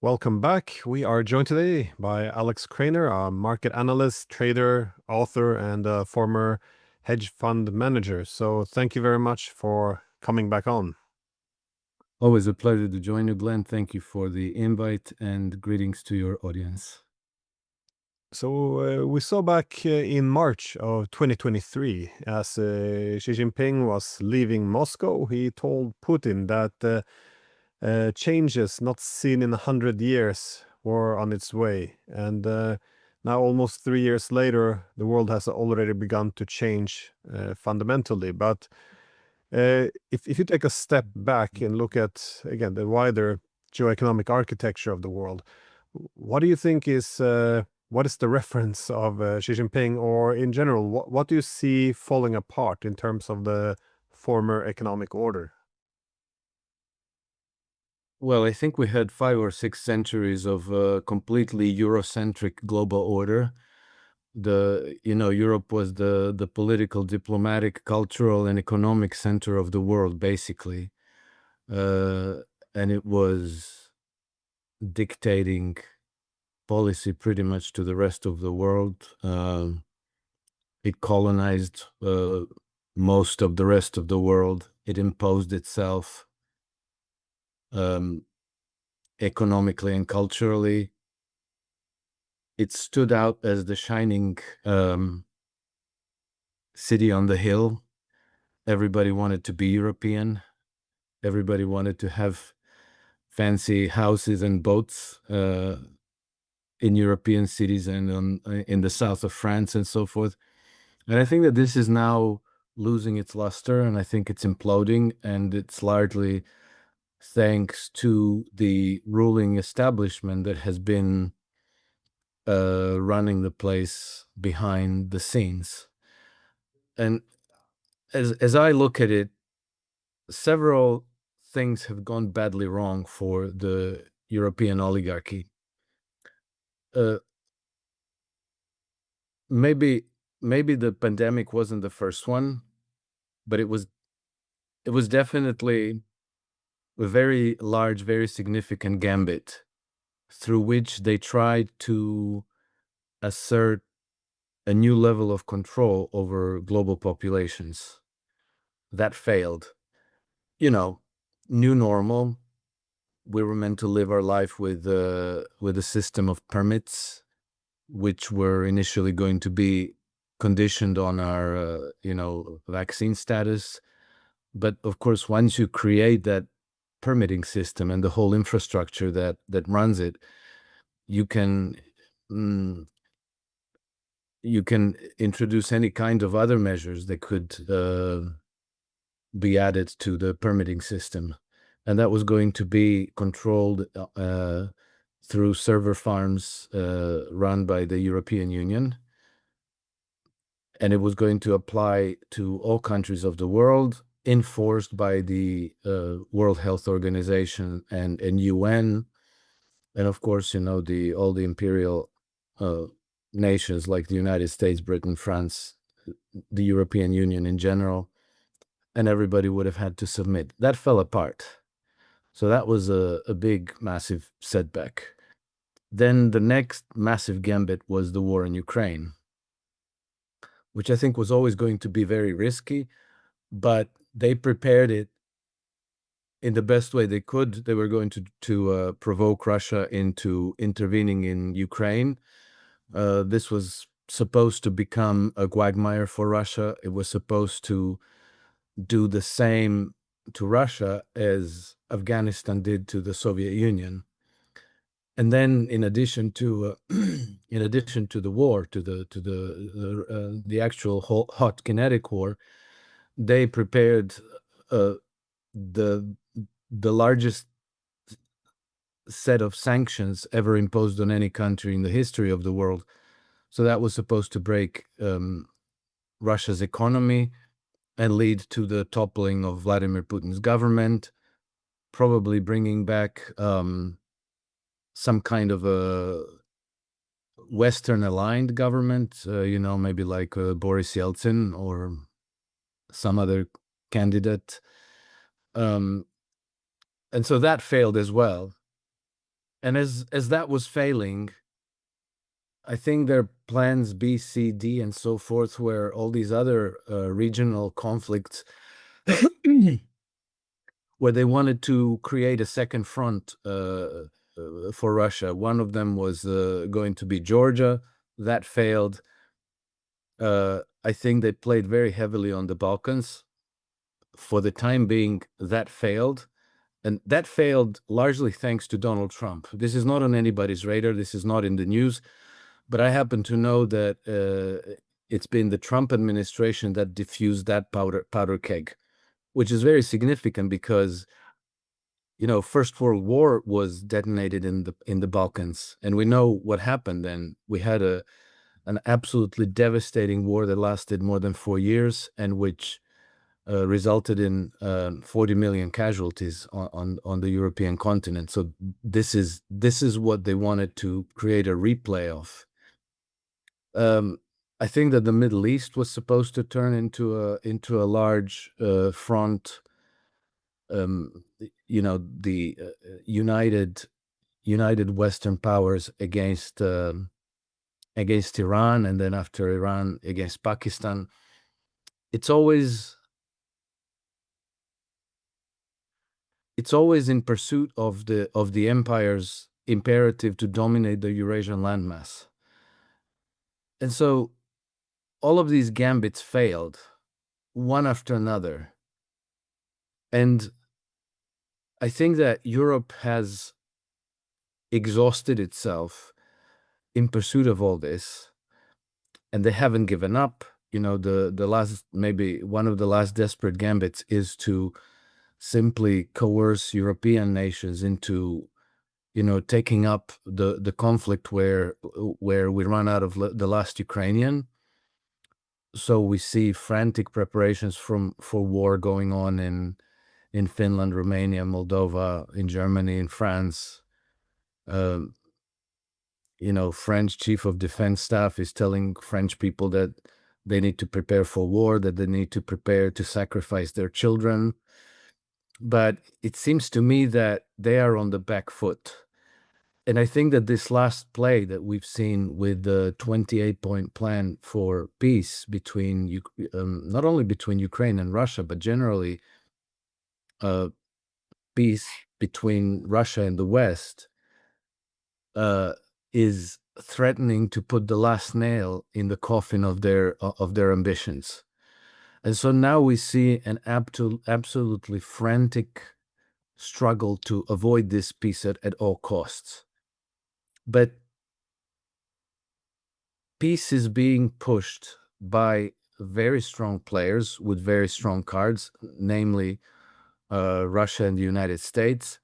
Welcome back. We are joined today by Alex Krainer, a market analyst, trader, author, and a former hedge fund manager. So thank you very much for coming back on. Always a pleasure to join you, Glenn. Thank you for the invite and greetings to your audience. So we saw back in March of 2023, as Xi Jinping was leaving Moscow, he told Putin that changes not seen in 100 years were on its way. And now, almost 3 years later, the world has already begun to change fundamentally. But if you take a step back and look at, again, the wider geoeconomic architecture of the world, what do you think is what is the reference of Xi Jinping, or in general, what do you see falling apart in terms of the former economic order? Well, I think we had 5 or 6 centuries of completely Eurocentric global order. Europe was the political, diplomatic, cultural, and economic center of the world, basically. And it was dictating policy pretty much to the rest of the world. It colonized most of the rest of the world. It imposed itself economically and culturally. It stood out as the shining city on the hill. Everybody wanted to be European. Everybody wanted to have fancy houses and boats in European cities and in the south of France and so forth. And I think that this is now losing its luster, and I think it's imploding, and it's largely thanks to the ruling establishment that has been running the place behind the scenes. And as I look at it, several things have gone badly wrong for the European oligarchy. Maybe the pandemic wasn't the first one, but it was definitely a very large, very significant gambit through which they tried to assert a new level of control over global populations. That failed. New normal. We were meant to live our life with a system of permits, which were initially going to be conditioned on our, vaccine status. But of course, once you create that permitting system and the whole infrastructure that runs it, you can introduce any kind of other measures that could be added to the permitting system. And that was going to be controlled through server farms run by the European Union. And it was going to apply to all countries of the world, enforced by the World Health Organization and UN. And of course, all the imperial nations like the United States, Britain, France, the European Union in general, and everybody would have had to submit. That fell apart. So that was a big, massive setback. Then the next massive gambit was the war in Ukraine, which I think was always going to be very risky, but they prepared it in the best way they could. They were going to provoke Russia into intervening in Ukraine. This was supposed to become a quagmire for Russia. It was supposed to do the same to Russia as Afghanistan did to the Soviet Union. And then, in addition to the war, to the actual hot kinetic war, they prepared the largest set of sanctions ever imposed on any country in the history of the world. So that was supposed to break Russia's economy and lead to the toppling of Vladimir Putin's government, probably bringing back some kind of a Western-aligned government, maybe like Boris Yeltsin or some other candidate. And so that failed as well. And as that was failing, I think their plans B, C, D, and so forth, where all these other regional conflicts, where they wanted to create a second front for Russia. One of them was going to be Georgia. That failed. I think they played very heavily on the Balkans. For the time being, that failed. And that failed largely thanks to Donald Trump. This is not on anybody's radar. This is not in the news. But I happen to know that it's been the Trump administration that diffused that powder keg, which is very significant because, First World War was detonated in the Balkans, and we know what happened then. We had an absolutely devastating war that lasted more than 4 years, and which resulted in 40 million casualties on the European continent. So this is what they wanted to create a replay of. I think that the Middle East was supposed to turn into a large front. The united Western powers against Iran, and then after Iran against Pakistan. It's always in pursuit of the empire's imperative to dominate the Eurasian landmass. And so all of these gambits failed, one after another. And I think that Europe has exhausted itself in pursuit of all this, and they haven't given up. The last, maybe one of the last desperate gambits is to simply coerce European nations into, taking up the conflict where we run out of the last Ukrainian. So we see frantic preparations for war going on in Finland, Romania, Moldova, in Germany, in France. French chief of defense staff is telling French people that they need to prepare for war, that they need to prepare to sacrifice their children. But it seems to me that they are on the back foot. And I think that this last play that we've seen with the 28-point plan for peace between, not only between Ukraine and Russia, but generally peace between Russia and the West, is threatening to put the last nail in the coffin of their ambitions. And so now we see an absolutely frantic struggle to avoid this peace at all costs. But peace is being pushed by very strong players with very strong cards, namely Russia and the United States.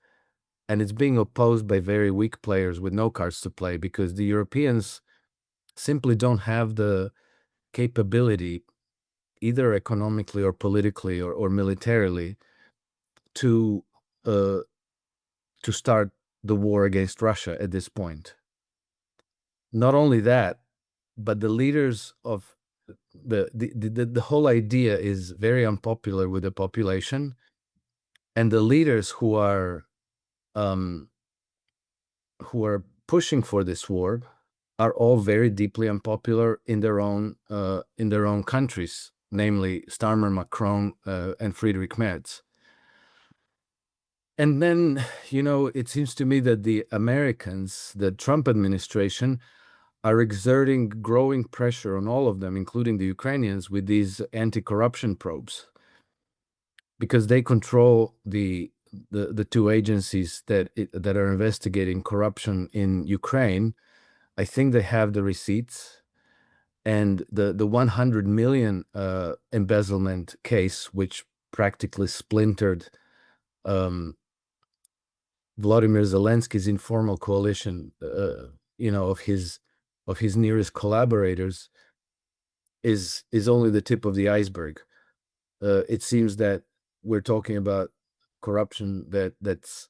And it's being opposed by very weak players with no cards to play, because the Europeans simply don't have the capability, either economically or politically or militarily, to start the war against Russia at this point. Not only that, but the leaders of the whole idea is very unpopular with the population, and the leaders who are pushing for this war are all very deeply unpopular in their own countries, namely Starmer, Macron, and Friedrich Merz. And then, it seems to me that the Americans, the Trump administration, are exerting growing pressure on all of them, including the Ukrainians, with these anti-corruption probes, because they control the two agencies that are investigating corruption in Ukraine. I think they have the receipts, and the 100 million embezzlement case, which practically splintered Vladimir Zelensky's informal coalition, of his nearest collaborators, is only the tip of the iceberg. It seems that we're talking about corruption that's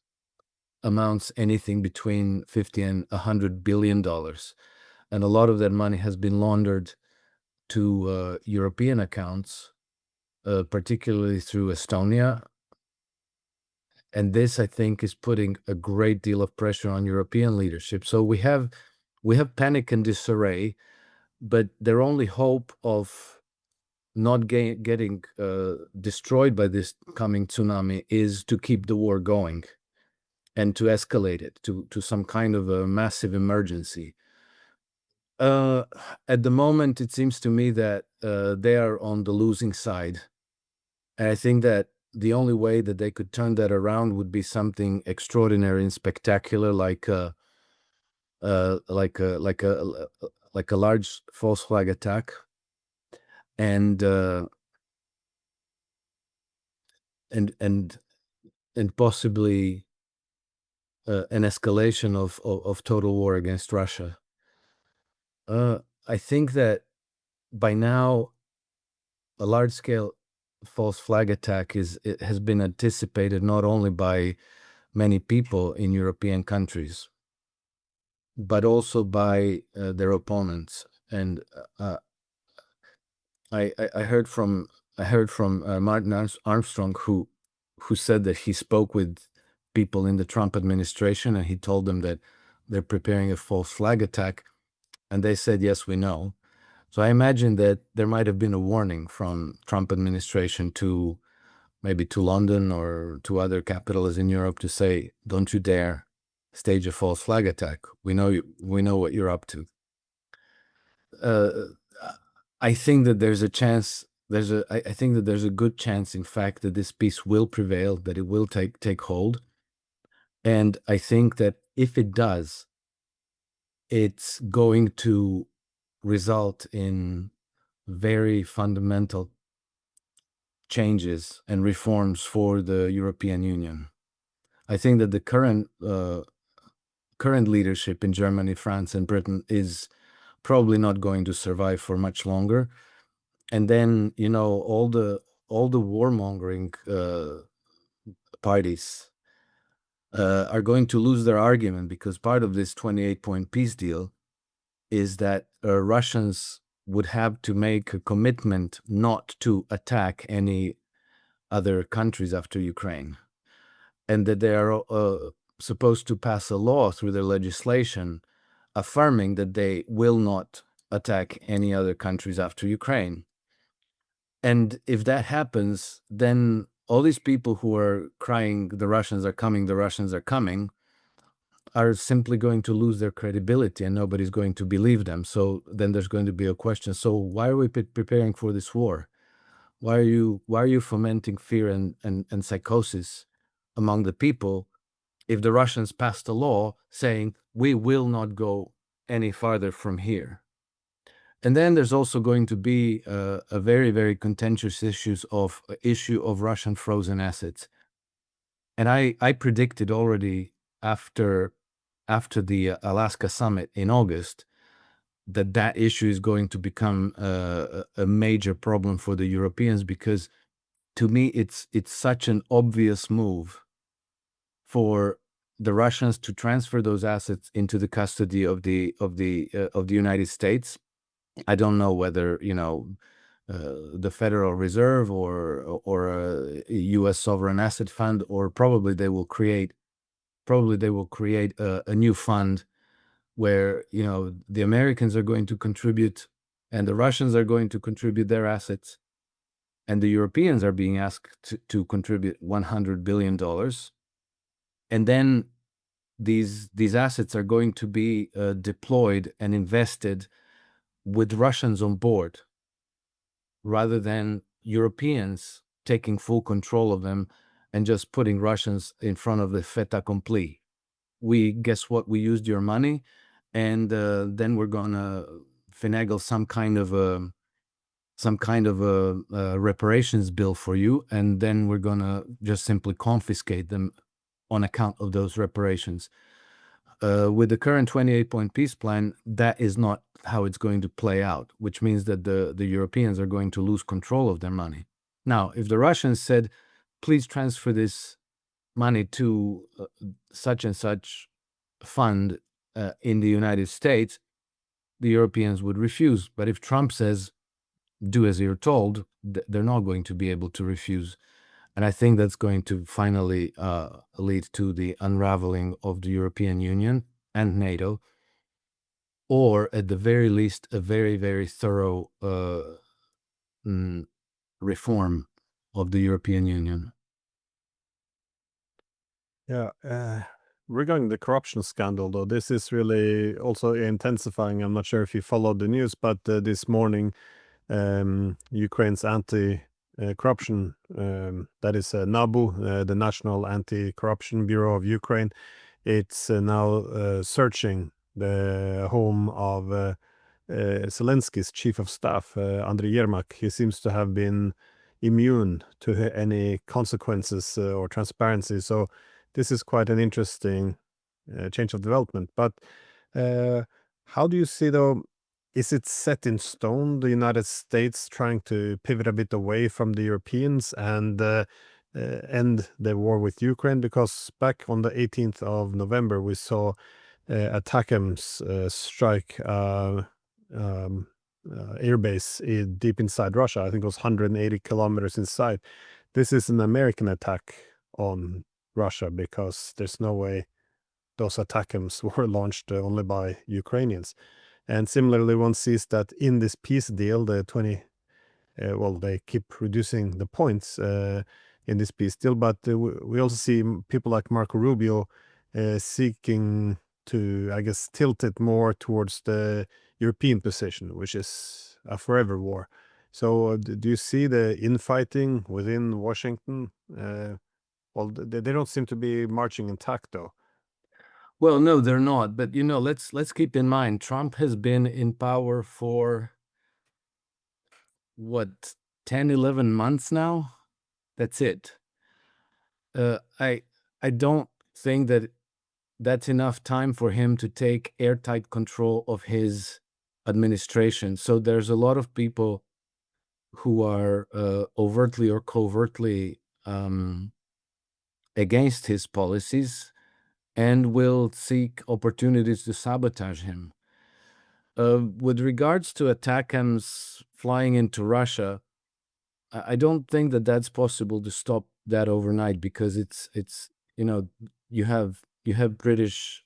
amounts anything between $50 and $100 billion, and a lot of that money has been laundered to European accounts, particularly through Estonia And this, I think, is putting a great deal of pressure on European leadership. So we have panic and disarray, but their only hope of not getting destroyed by this coming tsunami is to keep the war going and to escalate it to some kind of a massive emergency. At the moment, it seems to me that they are on the losing side. And I think that the only way that they could turn that around would be something extraordinary and spectacular, like a large false flag attack, and possibly an escalation of total war against Russia. I think that by now a large-scale false flag attack it has been anticipated not only by many people in European countries, but also by their opponents. And I heard from Martin Armstrong, who said that he spoke with people in the Trump administration, and he told them that they're preparing a false flag attack, and they said, yes, we know. So I imagine that there might have been a warning from Trump administration to maybe to London or to other capitals in Europe to say, don't you dare stage a false flag attack. We know what you're up to. I think that there's a chance. I think that there's a good chance, in fact, that this peace will prevail, that it will take hold. And I think that if it does, it's going to result in very fundamental changes and reforms for the European Union. I think that the current leadership in Germany, France, and Britain is probably not going to survive for much longer. And then, all the warmongering parties are going to lose their argument, because part of this 28-point peace deal is that Russians would have to make a commitment not to attack any other countries after Ukraine, and that they are supposed to pass a law through their legislation affirming that they will not attack any other countries after Ukraine. And if that happens, then all these people who are crying, the Russians are coming, are simply going to lose their credibility, and nobody's going to believe them. So then there's going to be a question. So why are we preparing for this war? Why are you fomenting fear and psychosis among the people if the Russians passed a law saying we will not go any farther from here? And then there's also going to be a very, very contentious issue of Russian frozen assets. And I predicted already after the Alaska summit in August that issue is going to become a major problem for the Europeans, because to me it's such an obvious move for the Russians to transfer those assets into the custody of the United States. I don't know whether the Federal Reserve or a U.S. sovereign asset fund, or probably they will create a new fund where the Americans are going to contribute and the Russians are going to contribute their assets, and the Europeans are being asked to contribute $100 billion. And then these assets are going to be deployed and invested with Russians on board, rather than Europeans taking full control of them and just putting Russians in front of the fait accompli. Guess what? We used your money, and then we're gonna finagle some kind of a reparations bill for you, and then we're gonna just simply confiscate them on account of those reparations. With the current 28-point peace plan, that is not how it's going to play out, which means that the Europeans are going to lose control of their money. Now, if the Russians said, please transfer this money to such and such fund in the United States, the Europeans would refuse. But if Trump says, do as you're told, they're not going to be able to refuse. And I think that's going to finally lead to the unraveling of the European Union and NATO, or at the very least, a very, very thorough reform of the European Union. Yeah. Regarding the corruption scandal, though, this is really also intensifying. I'm not sure if you followed the news, but this morning, Ukraine's anti-corruption, that is NABU, the National Anti-Corruption Bureau of Ukraine, it's now searching the home of Zelensky's chief of staff, Andriy Yermak. He seems to have been immune to any consequences or transparency. So this is quite an interesting change of development. But how do you see, though, is it set in stone, the United States trying to pivot a bit away from the Europeans and end the war with Ukraine? Because back on the 18th of November, we saw ATACMS strike airbase deep inside Russia. I think it was 180 kilometers inside. This is an American attack on Russia because there's no way those ATACMS were launched only by Ukrainians. And similarly, one sees that in this peace deal, the 20, well, they keep reducing the points in this peace deal, but we also see people like Marco Rubio seeking to, I guess, tilt it more towards the European position, which is a forever war. So do you see the infighting within Washington? Well, they don't seem to be marching intact, though. Well, no, they're not. But let's keep in mind, Trump has been in power for what, 10, 11 months now? That's it. I don't think that that's enough time for him to take airtight control of his administration. So there's a lot of people who are overtly or covertly against his policies and will seek opportunities to sabotage him. With regards to ATACMS flying into Russia, I don't think that that's possible to stop that overnight, because it's you have British,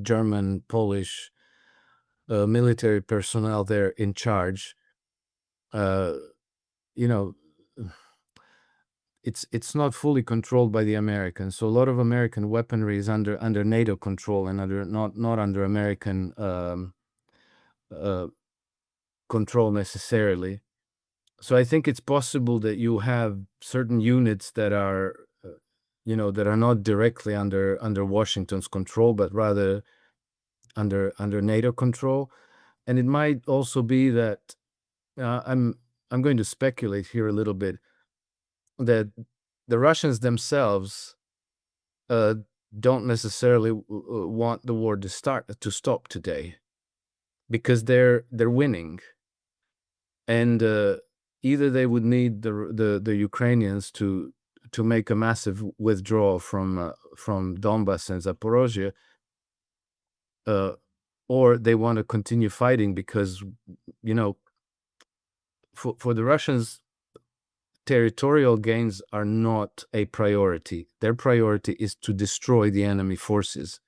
German, Polish military personnel there in charge. You know, it's not fully controlled by the Americans. So a lot of American weaponry is under NATO control and not under American control necessarily. So I think it's possible that you have certain units that are that are not directly under Washington's control, but rather under NATO control. And it might also be that I'm going to speculate here a little bit, that the Russians themselves don't necessarily want the war to stop today, because they're winning, and either they would need the Ukrainians to make a massive withdrawal from Donbas and Zaporozhye, or they want to continue fighting, because for the Russians, territorial gains are not a priority. Their priority is to destroy the enemy forces,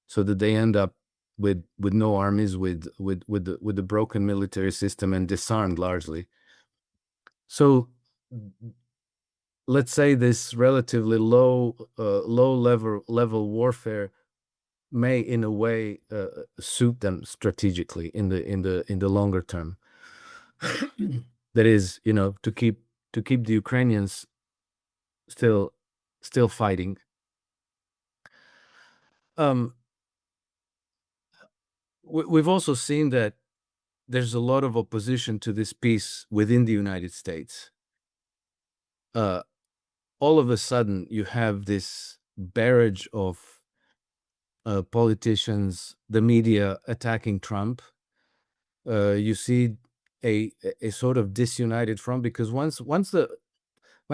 so that they end up with no armies, with a broken military system, and disarmed largely. So let's say this relatively low level warfare may, in a way, suit them strategically in the longer term. That is, to keep the Ukrainians still fighting. We've also seen that there's a lot of opposition to this peace within the United States. All of a sudden, you have this barrage of politicians, the media attacking Trump. You see a sort of disunited front, because my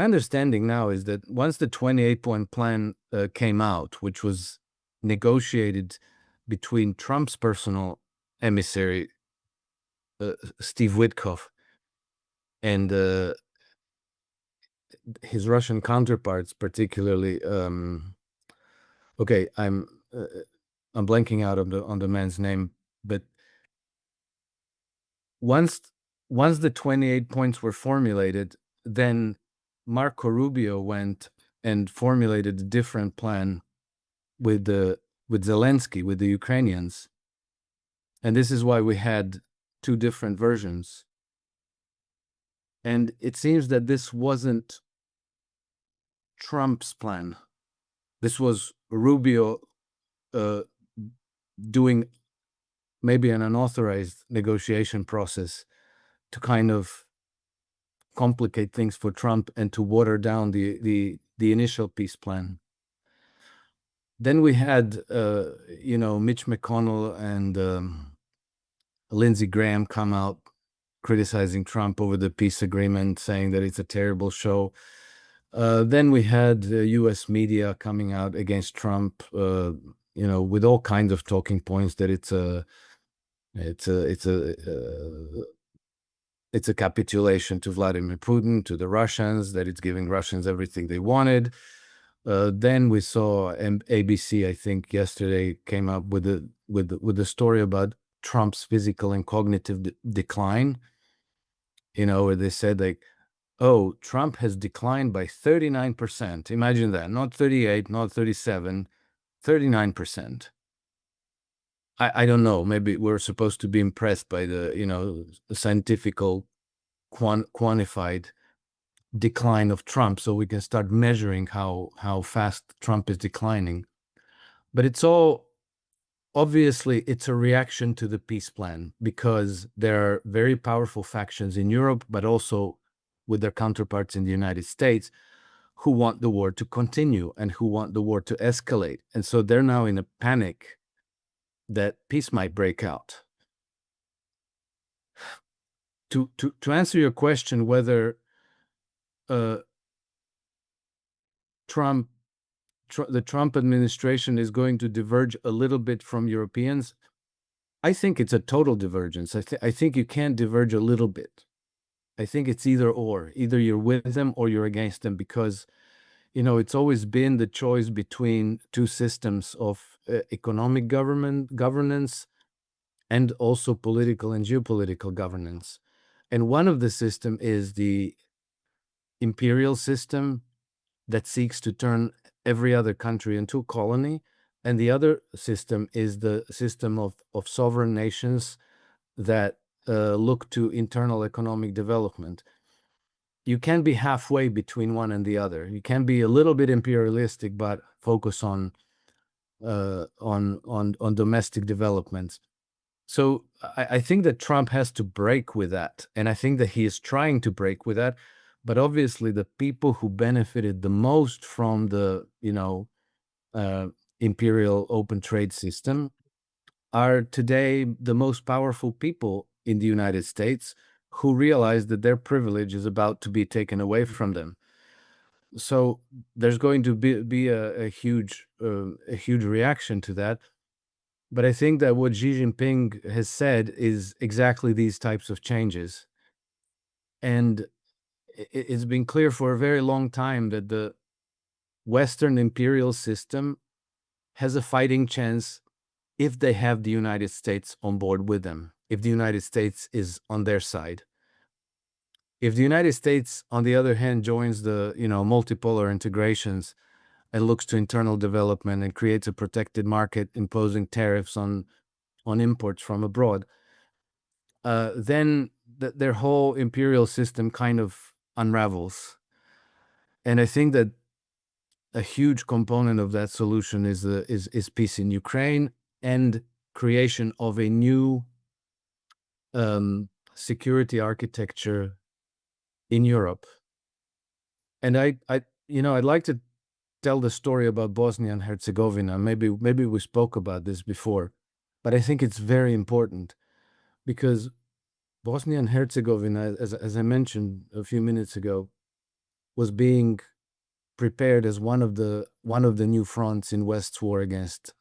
understanding now is that once the 28-point plan came out, which was negotiated between Trump's personal emissary, Steve Witkoff, and his Russian counterparts, particularly, okay, I'm blanking out on the man's name, but once the 28 points were formulated, then Marco Rubio went and formulated a different plan with Zelensky, with the Ukrainians. And this is why we had two different versions. And it seems that this wasn't Trump's plan. This was Rubio doing maybe an unauthorized negotiation process to kind of complicate things for Trump and to water down the initial peace plan. Then we had, Mitch McConnell and Lindsey Graham come out criticizing Trump over the peace agreement, saying that it's a terrible show. Then we had U.S. media coming out against Trump, with all kinds of talking points that it's a capitulation to Vladimir Putin, to the Russians, that it's giving Russians everything they wanted. Then we saw ABC, I think yesterday, came up with the story about Trump's physical and cognitive decline. Where they said, like, oh, Trump has declined by 39%. Imagine that, not 38, not 37, 39%. I don't know. Maybe we're supposed to be impressed by the scientifical quantified decline of Trump, so we can start measuring how fast Trump is declining. But it's all obviously it's a reaction to the peace plan, because there are very powerful factions in Europe, but also with their counterparts in the United States, who want the war to continue and who want the war to escalate. And so they're now in a panic that peace might break out. To answer your question, whether the Trump administration is going to diverge a little bit from Europeans, I think it's a total divergence. I think you can't diverge a little bit. I think it's either or. Either you're with them or you're against them, because it's always been the choice between two systems of economic governance and also political and geopolitical governance. And one of the system is the imperial system that seeks to turn every other country into a colony. And the other system is the system of sovereign nations that look to internal economic development. You can't be halfway between one and the other. You can be a little bit imperialistic, but focus on domestic developments. So I think that Trump has to break with that, and I think that he is trying to break with that. But obviously, the people who benefited the most from the imperial open trade system are today the most powerful people in the United States, who realize that their privilege is about to be taken away from them. So there's going to be a huge reaction to that. But I think that what Xi Jinping has said is exactly these types of changes. And it's been clear for a very long time that the Western imperial system has a fighting chance if they have the United States on board with them, if the United States is on their side. If the United States, on the other hand, joins the multipolar integrations and looks to internal development and creates a protected market, imposing tariffs on imports from abroad, then their whole imperial system kind of unravels. And I think that a huge component of that solution is peace in Ukraine and creation of a new security architecture in Europe. And I'd like to tell the story about Bosnia and Herzegovina. Maybe we spoke about this before, but I think it's very important, because Bosnia and Herzegovina, as I mentioned a few minutes ago, was being prepared as one of the new fronts in West's war against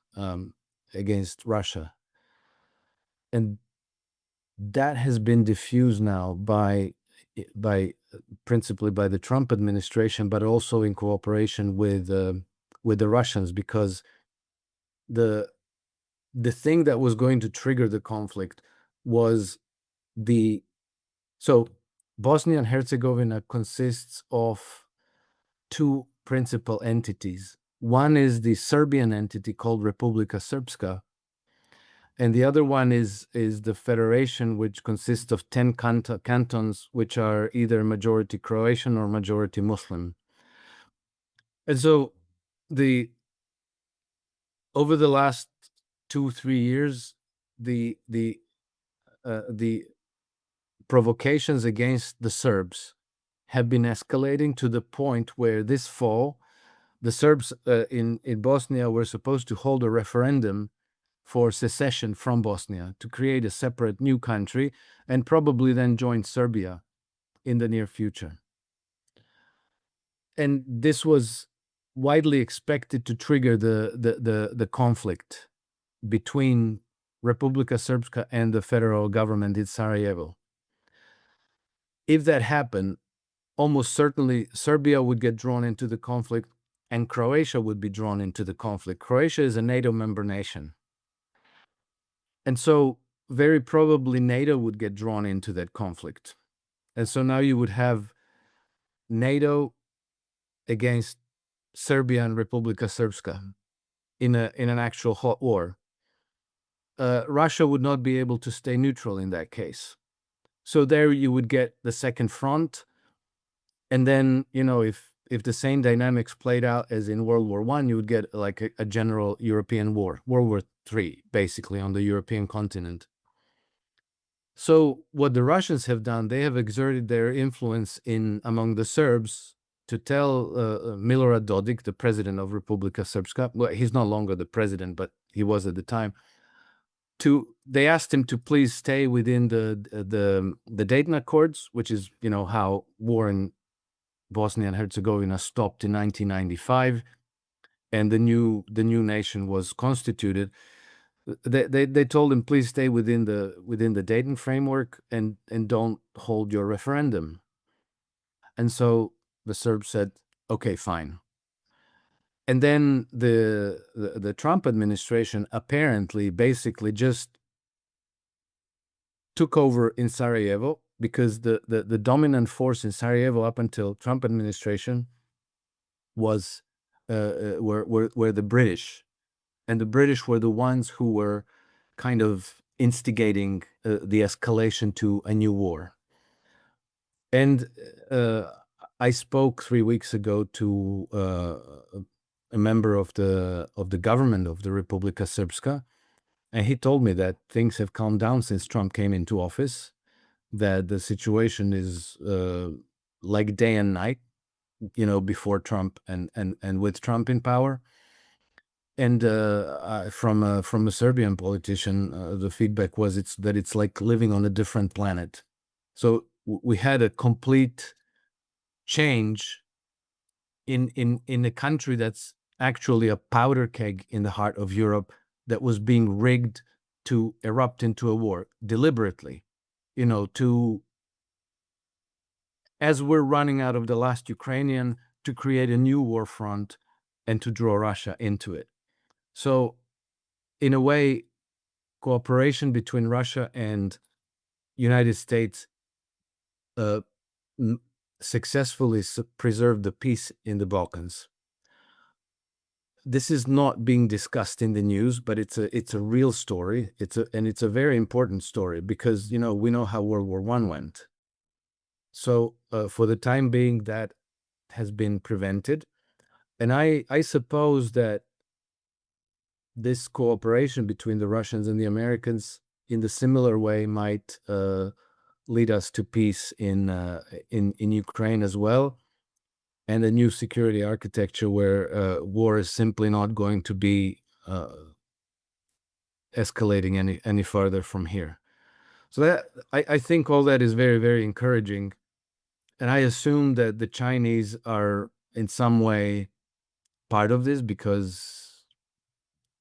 Russia, and that has been diffused now by principally by the Trump administration, but also in cooperation with the Russians, because the thing that was going to trigger the conflict was so Bosnia and Herzegovina consists of two principal entities. One is the Serbian entity called Republika Srpska, and the other one is the federation, which consists of 10 cantons, which are either majority Croatian or majority Muslim. And so over the last 2-3 years, the provocations against the Serbs have been escalating to the point where this fall, the Serbs in Bosnia were supposed to hold a referendum for secession from Bosnia, to create a separate new country and probably then join Serbia in the near future. And this was widely expected to trigger the conflict between Republika Srpska and the federal government in Sarajevo. If that happened, almost certainly Serbia would get drawn into the conflict and Croatia would be drawn into the conflict. Croatia is a NATO member nation. And so very probably NATO would get drawn into that conflict. And so now you would have NATO against Serbia and Republika Srpska in an actual hot war. Russia would not be able to stay neutral in that case. So there you would get the second front. And then, if the same dynamics played out as in World War I, you would get like a general European war, World War III, basically, on the European continent. So what the Russians have done, they have exerted their influence among the Serbs to tell Milorad Dodik, the president of Republika Srpska, well, he's no longer the president, but he was at the time, they asked him to please stay within the Dayton Accords, which is, how war in Bosnia and Herzegovina stopped in 1995, and the new nation was constituted. They told him, please stay within the Dayton framework and don't hold your referendum. And so the Serbs said, okay, fine. And then the Trump administration apparently basically just took over in Sarajevo, because the dominant force in Sarajevo up until Trump administration was were the British. And the British were the ones who were kind of instigating the escalation to a new war. And I spoke 3 weeks ago to a member of the government of the Republika Srpska, and he told me that things have calmed down since Trump came into office, that the situation is like day and night, before Trump and with Trump in power. And from a Serbian politician, the feedback was that it's like living on a different planet. So we had a complete change in a country that's actually a powder keg in the heart of Europe, that was being rigged to erupt into a war deliberately, as we're running out of the last Ukrainian, to create a new war front and to draw Russia into it. So in a way, cooperation between Russia and United States successfully preserved the peace in the Balkans. This is not being discussed in the news, but it's a real story. It's a very important story, because we know how World War I went. So for the time being, that has been prevented, and I suppose that this cooperation between the Russians and the Americans, in the similar way, might lead us to peace in Ukraine as well, and a new security architecture where war is simply not going to be escalating any further from here. So that I think all that is very, very encouraging, and I assume that the Chinese are in some way part of this, because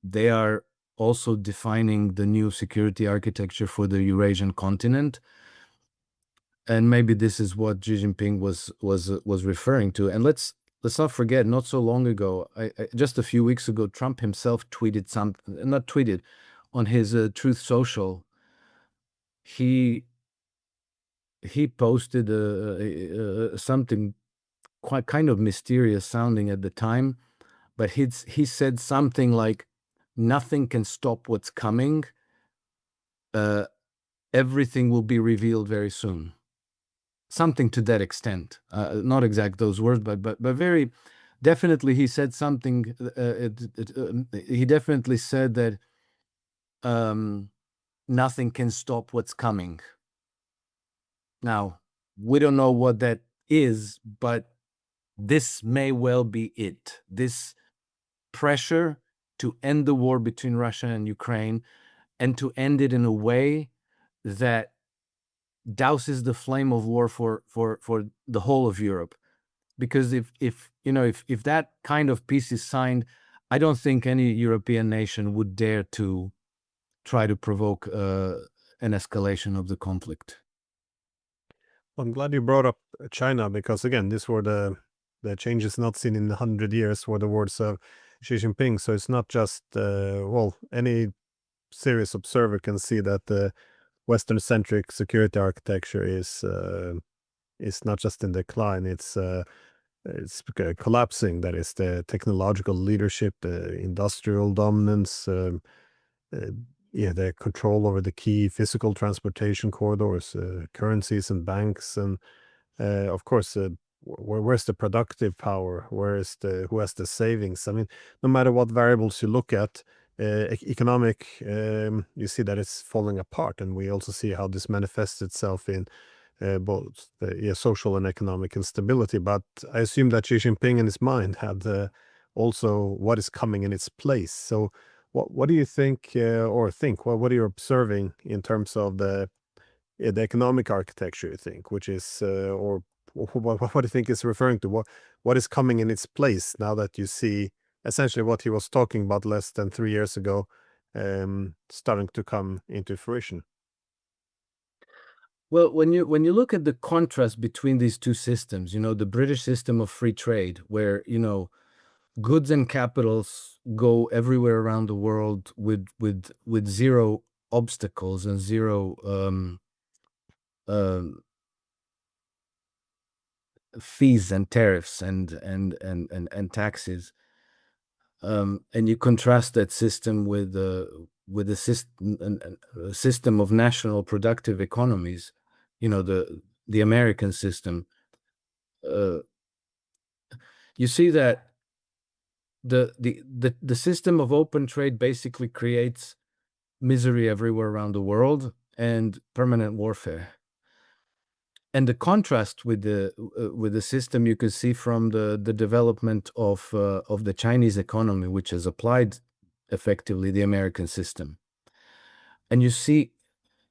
they are also defining the new security architecture for the Eurasian continent. And maybe this is what Xi Jinping was referring to. And let's not forget, not so long ago, just a few weeks ago, Trump himself tweeted something, not tweeted, on his Truth Social. He posted something quite kind of mysterious sounding at the time, but he said something like, "Nothing can stop what's coming. Everything will be revealed very soon." Something to that extent. Not exact those words, but very definitely he said something. He definitely said that nothing can stop what's coming. Now, we don't know what that is, but this may well be it. This pressure to end the war between Russia and Ukraine, and to end it in a way that douses the flame of war for the whole of Europe. Because if that kind of peace is signed, I don't think any European nation would dare to try to provoke an escalation of the conflict. I'm glad you brought up China, because again, these were the changes not seen in 100 years, were the words of Xi Jinping. So it's not just well, any serious observer can see that the Western-centric security architecture is not just in decline; it's collapsing. That is the technological leadership, the industrial dominance, the control over the key physical transportation corridors, currencies and banks, and of course, where's the productive power? Who has the savings? I mean, no matter what variables you look at, economic, you see that it's falling apart, and we also see how this manifests itself in both social and economic instability. But I assume that Xi Jinping in his mind had also what is coming in its place. So, what do you think, what are you observing in terms of the economic architecture, you think, which is or what do you think is referring to? What is coming in its place now that you see essentially what he was talking about less than 3 years ago, starting to come into fruition? Well, when you look at the contrast between these two systems, the British system of free trade, where goods and capitals go everywhere around the world with zero obstacles and zero fees and tariffs and taxes, and you contrast that system with a system of national productive economies, the American system. You see that the system of open trade basically creates misery everywhere around the world and permanent warfare. And the contrast with the system you can see from the development of the Chinese economy, which has applied effectively the American system. And you see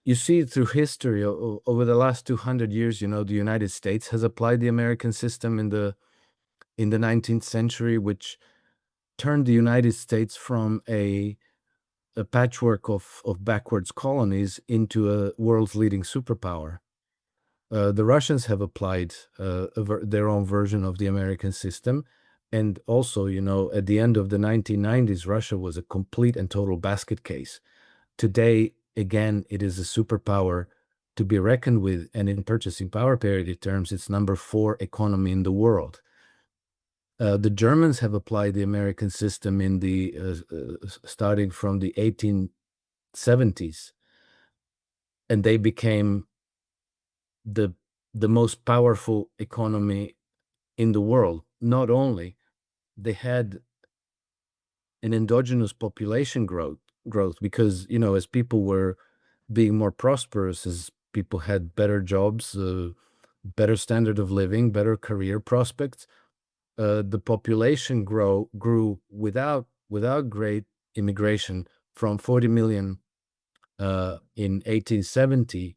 it through history over the last 200 years. The United States has applied the American system in the 19th century, which turned the United States from a patchwork of backwards colonies into a world's leading superpower. The Russians have applied their own version of the American system. And also, at the end of the 1990s, Russia was a complete and total basket case. Today, again, it is a superpower to be reckoned with. And in purchasing power parity terms, it's number 4 economy in the world. The Germans have applied the American system in starting from the 1870s, and they became the most powerful economy in the world. Not only they had an endogenous population growth because as people were being more prosperous, as people had better jobs, better standard of living, better career prospects, the population grew without great immigration from 40 million in 1870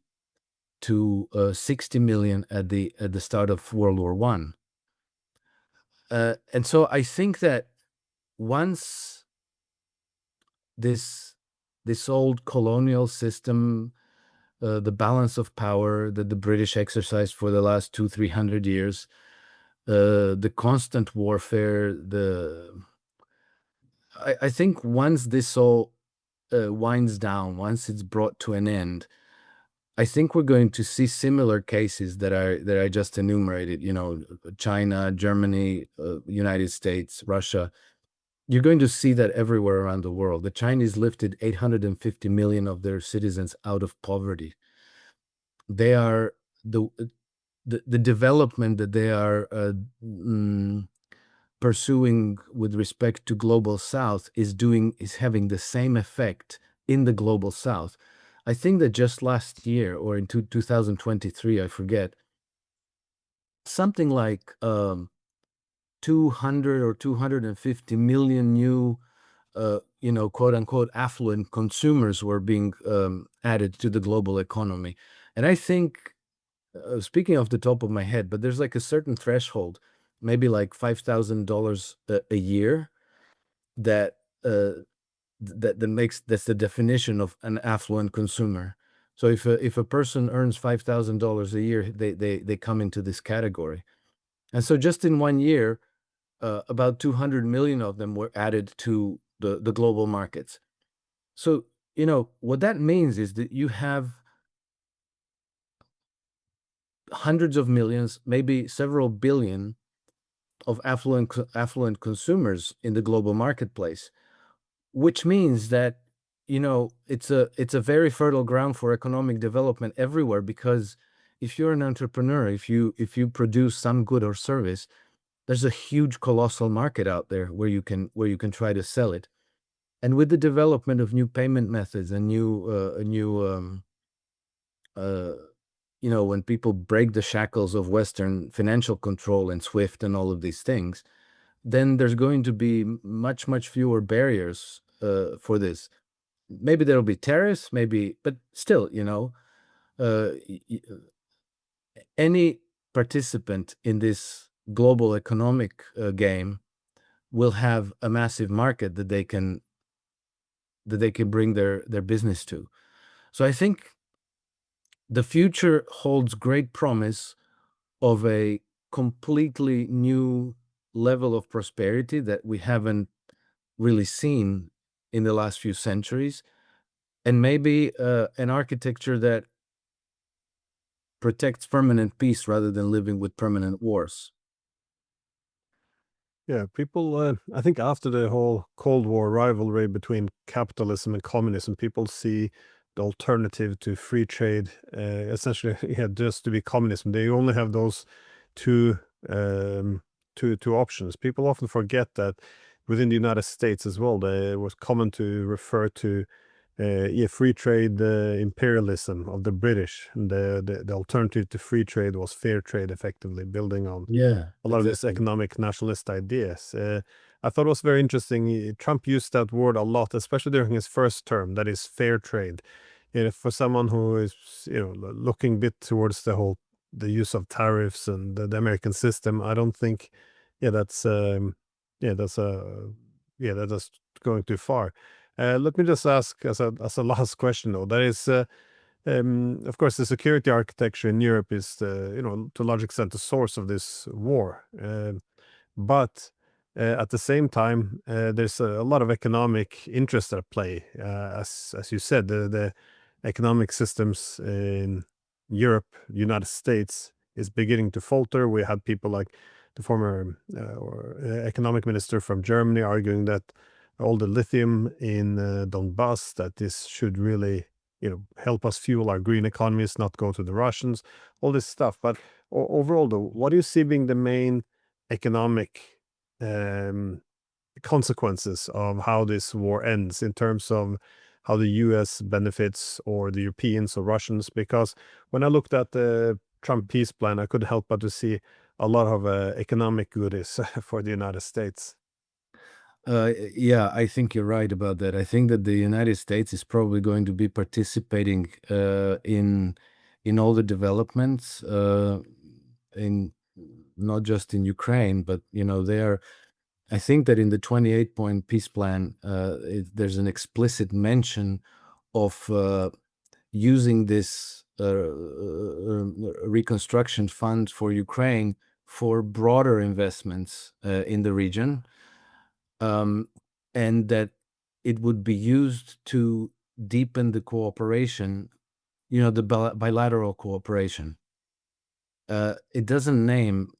to 60 million at the start of World War I. And so I think that once this old colonial system the balance of power that the British exercised for the last 200-300 years, the constant warfare, I think once this all winds down, once it's brought to an end, I think we're going to see similar cases that I just enumerated, China, Germany, United States, Russia. You're going to see that everywhere around the world. The Chinese lifted 850 million of their citizens out of poverty. They are the development that they are pursuing with respect to global South is having the same effect in the global South. I think that just last year or in 2023, I forget, something like 200 or 250 million new quote unquote affluent consumers were being added to the global economy. And I think, speaking off the top of my head, but there's like a certain threshold, maybe like $5,000 a year, that that's the definition of an affluent consumer. So if a person earns $5,000 a year, they come into this category. And so just in 1 year, about 200 million of them were added to the global markets. So, what that means is that you have hundreds of millions, maybe several billion of affluent consumers in the global marketplace, which means that, it's a very fertile ground for economic development everywhere, because if you're an entrepreneur, if you produce some good or service, there's a huge colossal market out there where you can try to sell it. And with the development of new payment methods and when people break the shackles of Western financial control and SWIFT and all of these things, then there's going to be much, much fewer barriers for this. Maybe there'll be tariffs, but still, any participant in this global economic game will have a massive market that they can bring their business to. So I think the future holds great promise of a completely new level of prosperity that we haven't really seen in the last few centuries, and maybe an architecture that protects permanent peace rather than living with permanent wars. Yeah, people, I think after the whole Cold War rivalry between capitalism and communism, people see the alternative to free trade, essentially, yeah, just to be communism. They only have those two, two options. People often forget that within the United States as well, it was common to refer to free trade imperialism of the British. And the alternative to free trade was fair trade, effectively building on Yeah, a lot of these exactly. economic nationalist ideas. I thought it was very interesting. Trump used that word a lot, especially during his first term. That is fair trade. For someone who is looking a bit towards the use of tariffs and the American system, I don't think that's that's going too far. Let me just ask as a last question, though. That is, of course, the security architecture in Europe is, to a large extent, the source of this war. But at the same time, there's a lot of economic interest at play. As you said, the economic systems in Europe, United States, is beginning to falter. We had people like the former economic minister from Germany arguing that all the lithium in Donbass, that this should really help us fuel our green economies, not go to the Russians, all this stuff. But overall, though, what do you see being the main economic consequences of how this war ends in terms of how the US benefits or the Europeans or Russians? Because when I looked at the Trump peace plan, I couldn't help but to see a lot of economic goodies for the United States. Yeah, I think you're right about that. I think that the United States is probably going to be participating in all the developments, in not just in Ukraine, but I think that in the 28-point peace plan, there's an explicit mention of using this reconstruction fund for Ukraine for broader investments in the region, and that it would be used to deepen the cooperation, the bilateral cooperation. It doesn't name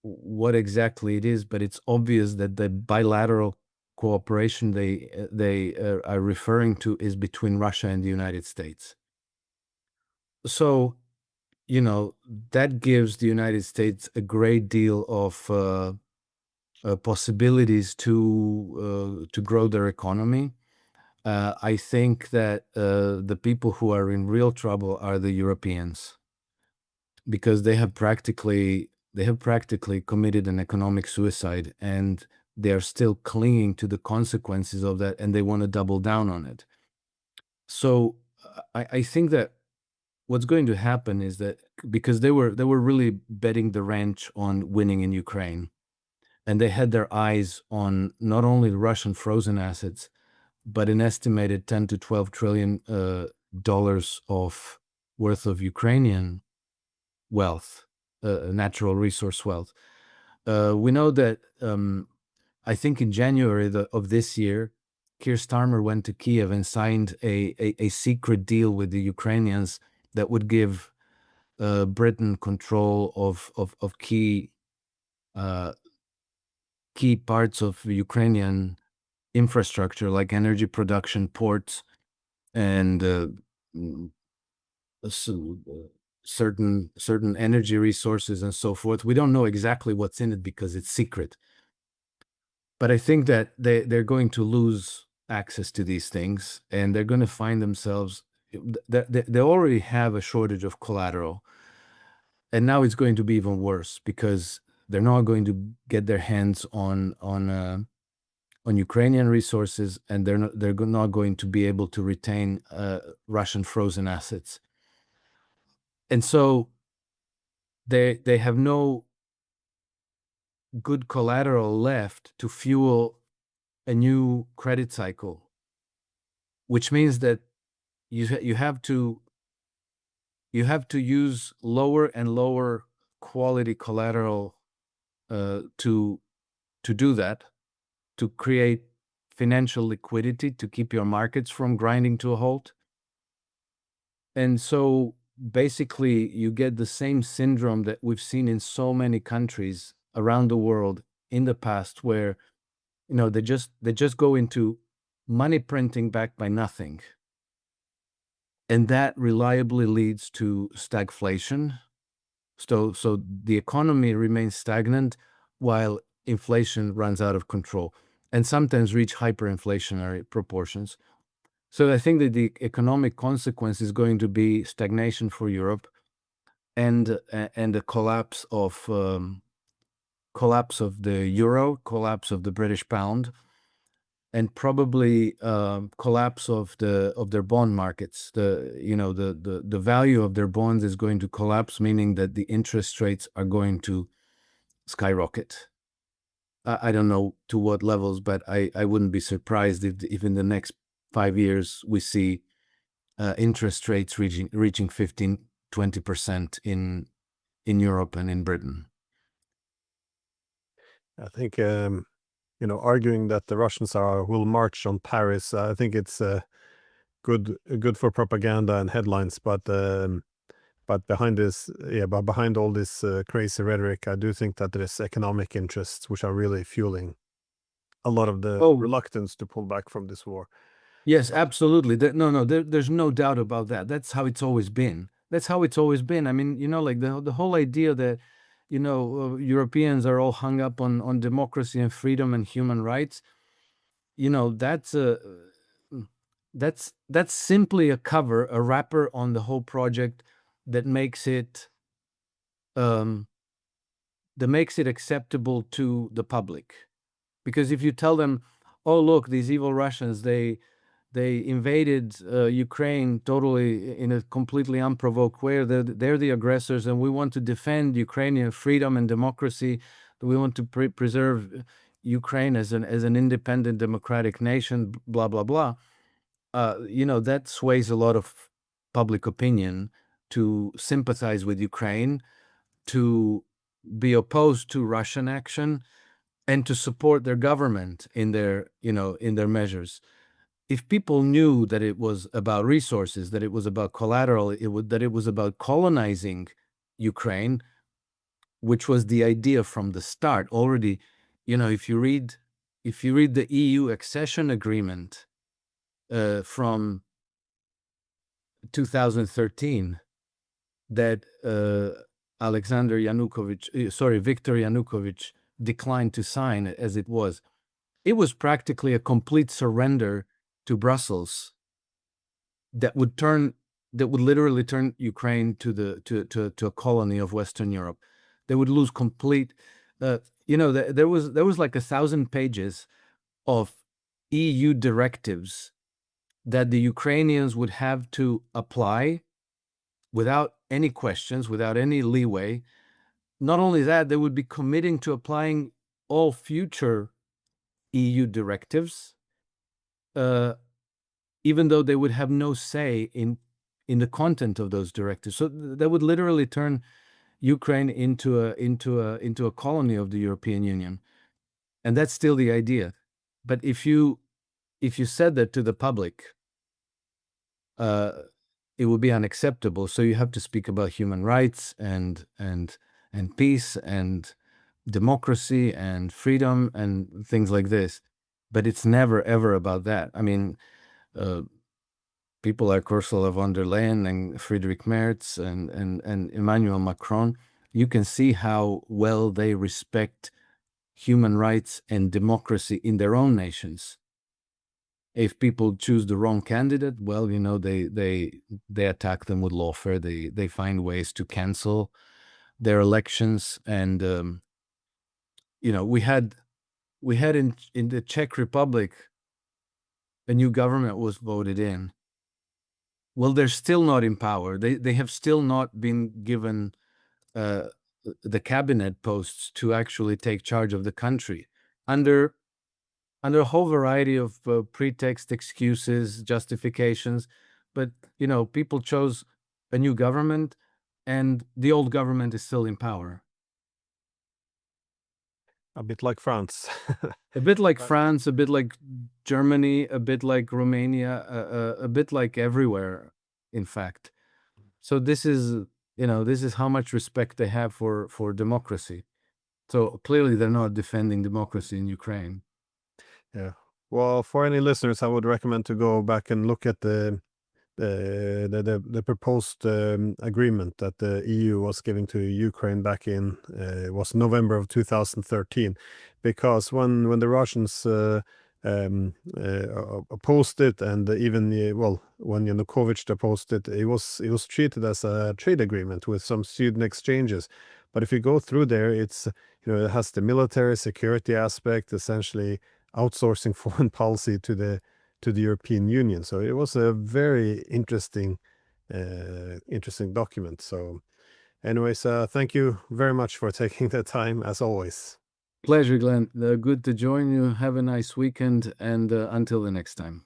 what exactly it is, but it's obvious that the bilateral cooperation they are referring to is between Russia and the United States. So, that gives the United States a great deal of possibilities to grow their economy. I think that the people who are in real trouble are the Europeans, because they have practically committed an economic suicide, and they are still clinging to the consequences of that, and they want to double down on it. So I think that what's going to happen is that, because they were really betting the ranch on winning in Ukraine, and they had their eyes on not only the Russian frozen assets, but an estimated 10 to 12 trillion dollars of worth of Ukrainian wealth, natural resource wealth. We know that I think in January of this year, Keir Starmer went to Kiev and signed a secret deal with the Ukrainians that would give Britain control of key parts of Ukrainian infrastructure, like energy production, ports, and certain energy resources and so forth. We don't know exactly what's in it because it's secret. But I think that they're going to lose access to these things, and they're going to find themselves. They already have a shortage of collateral, and now it's going to be even worse because they're not going to get their hands on Ukrainian resources, and they're not going to be able to retain Russian frozen assets, and so they have no good collateral left to fuel a new credit cycle, which means that you have to use lower and lower quality collateral to do that, to create financial liquidity to keep your markets from grinding to a halt. And so basically you get the same syndrome that we've seen in so many countries around the world in the past, where they just go into money printing backed by nothing. And that reliably leads to stagflation. So the economy remains stagnant while inflation runs out of control and sometimes reach hyperinflationary proportions. So I think that the economic consequence is going to be stagnation for Europe, and a collapse of the euro, collapse of the British pound, and probably collapse of their bond markets. The value of their bonds is going to collapse, meaning that the interest rates are going to skyrocket. I don't know to what levels, but I wouldn't be surprised if in the next 5 years we see interest rates reaching 15-20% in Europe and in Britain. I think arguing that the Russians will march on Paris, I think it's good for propaganda and headlines, but behind this, but behind all this crazy rhetoric, I do think that there's economic interests which are really fueling a lot of the reluctance to pull back from this war. Yes, absolutely. There's no doubt about that. That's how it's always been. I mean, like the whole idea that Europeans are all hung up on democracy and freedom and human rights. That's simply a cover, a wrapper on the whole project that makes it acceptable to the public. Because if you tell them, oh look, these evil Russians, they invaded Ukraine totally in a completely unprovoked way. They're the aggressors, and we want to defend Ukrainian freedom and democracy. We want to preserve Ukraine as an independent democratic nation. Blah blah blah. That sways a lot of public opinion to sympathize with Ukraine, to be opposed to Russian action, and to support their government in their measures. If people knew that it was about resources, that it was about collateral, that it was about colonizing Ukraine, which was the idea from the start already. If you read the EU accession agreement from 2013 that Viktor Yanukovych declined to sign as it was practically a complete surrender to Brussels that would literally turn Ukraine to a colony of Western Europe. They would lose complete. There was like 1,000 pages of EU directives that the Ukrainians would have to apply without any questions, without any leeway. Not only that, they would be committing to applying all future EU directives, even though they would have no say in the content of those directives. So that would literally turn Ukraine into a colony of the European Union, and that's still the idea. But if you said that to the public, it would be unacceptable. So you have to speak about human rights and peace and democracy and freedom and things like this. But it's never ever about that. I mean, people like Ursula von der Leyen and Friedrich Merz and Emmanuel Macron, you can see how well they respect human rights and democracy in their own nations. If people choose the wrong candidate, well, they attack them with lawfare. They find ways to cancel their elections. And we had in the Czech Republic, a new government was voted in. Well, they're still not in power. They have still not been given the cabinet posts to actually take charge of the country under a whole variety of pretext, excuses, justifications. But people chose a new government, and the old government is still in power. A bit like France. A bit like France, a bit like Germany, a bit like Romania, a bit like everywhere, in fact. So this is how much respect they have for democracy. So clearly they're not defending democracy in Ukraine. Yeah. Well, for any listeners, I would recommend to go back and look at the proposed agreement that the EU was giving to Ukraine back in it was November of 2013, because when the Russians opposed it, and even when Yanukovych opposed it, it was treated as a trade agreement with some student exchanges. But if you go through there, it's it has the military security aspect, essentially outsourcing foreign policy to the European Union. So it was a very interesting document. So anyways, thank you very much for taking the time, as always. Pleasure, Glenn. Good to join you. Have a nice weekend, and until the next time.